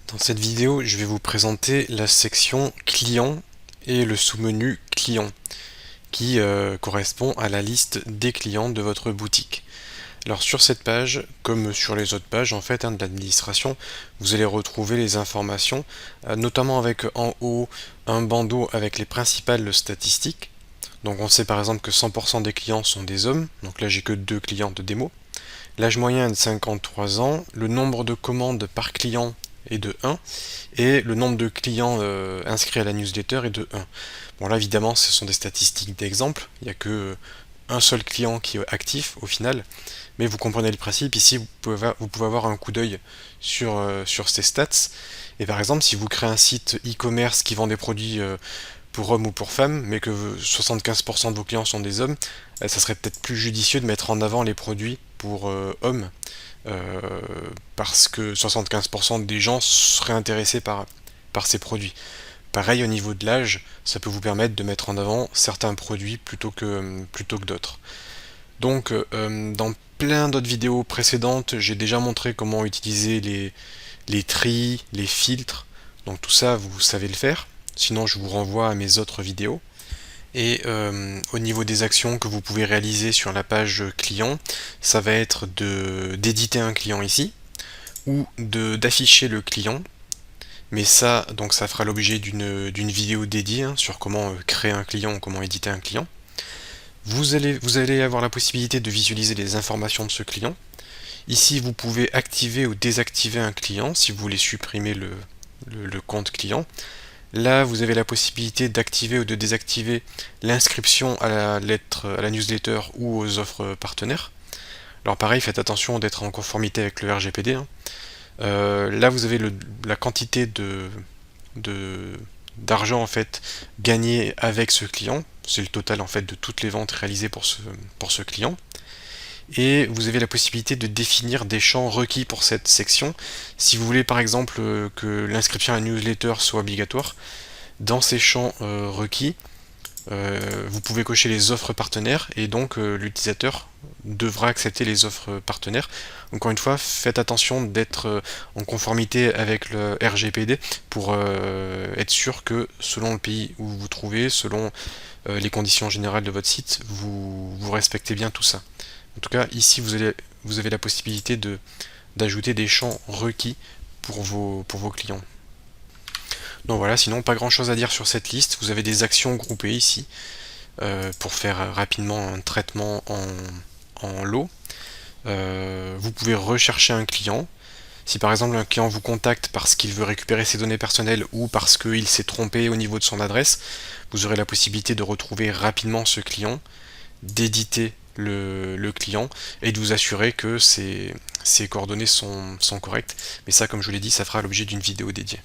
Dans cette vidéo, je vais vous présenter la section client et le sous-menu client qui correspond à la liste des clients de votre boutique. Alors sur cette page, comme sur les autres pages en fait de l'administration, vous allez retrouver les informations, notamment avec en haut un bandeau avec les principales statistiques. Donc on sait par exemple que 100% des clients sont des hommes, donc là j'ai que 2 clients de démo. L'âge moyen est de 53 ans, le nombre de commandes par client est de 1 et le nombre de clients inscrits à la newsletter est de 1. Bon là évidemment ce sont des statistiques d'exemple, il n'y a que un seul client qui est actif au final, mais vous comprenez le principe, ici vous pouvez avoir un coup d'œil sur ces stats, et par exemple si vous créez un site e-commerce qui vend des produits pour hommes ou pour femmes, mais que 75% de vos clients sont des hommes, ça serait peut-être plus judicieux de mettre en avant les produits pour hommes, euh, parce que 75% des gens seraient intéressés par ces produits. Pareil au niveau de l'âge, ça peut vous permettre de mettre en avant certains produits plutôt que d'autres. Donc dans plein d'autres vidéos précédentes, j'ai déjà montré comment utiliser les tris, les filtres, donc tout ça vous savez le faire, sinon je vous renvoie à mes autres vidéos. Et au niveau des actions que vous pouvez réaliser sur la page client, ça va être d'éditer un client ici, ou d'afficher le client. Mais ça, donc ça fera l'objet d'une vidéo dédiée sur comment créer un client ou comment éditer un client. Vous allez avoir la possibilité de visualiser les informations de ce client. Ici, vous pouvez activer ou désactiver un client si vous voulez supprimer le compte client. Là, vous avez la possibilité d'activer ou de désactiver l'inscription à la lettre, à la newsletter ou aux offres partenaires. Alors pareil, faites attention d'être en conformité avec le RGPD. Là, vous avez la quantité d'argent en fait gagné avec ce client. C'est le total en fait de toutes les ventes réalisées pour ce client. Et vous avez la possibilité de définir des champs requis pour cette section. Si vous voulez par exemple que l'inscription à la newsletter soit obligatoire, dans ces champs requis, vous pouvez cocher les offres partenaires et donc l'utilisateur devra accepter les offres partenaires. Encore une fois, faites attention d'être en conformité avec le RGPD pour être sûr que selon le pays où vous vous trouvez, selon les conditions générales de votre site, vous respectez bien tout ça. En tout cas, ici vous avez la possibilité d'ajouter des champs requis pour vos clients. Donc voilà, sinon pas grand chose à dire sur cette liste. Vous avez des actions groupées ici pour faire rapidement un traitement en lot. Vous pouvez rechercher un client. Si par exemple un client vous contacte parce qu'il veut récupérer ses données personnelles ou parce qu'il s'est trompé au niveau de son adresse, vous aurez la possibilité de retrouver rapidement ce client, d'éditer le client et de vous assurer que ses coordonnées sont correctes. Mais ça, comme je vous l'ai dit, ça fera l'objet d'une vidéo dédiée.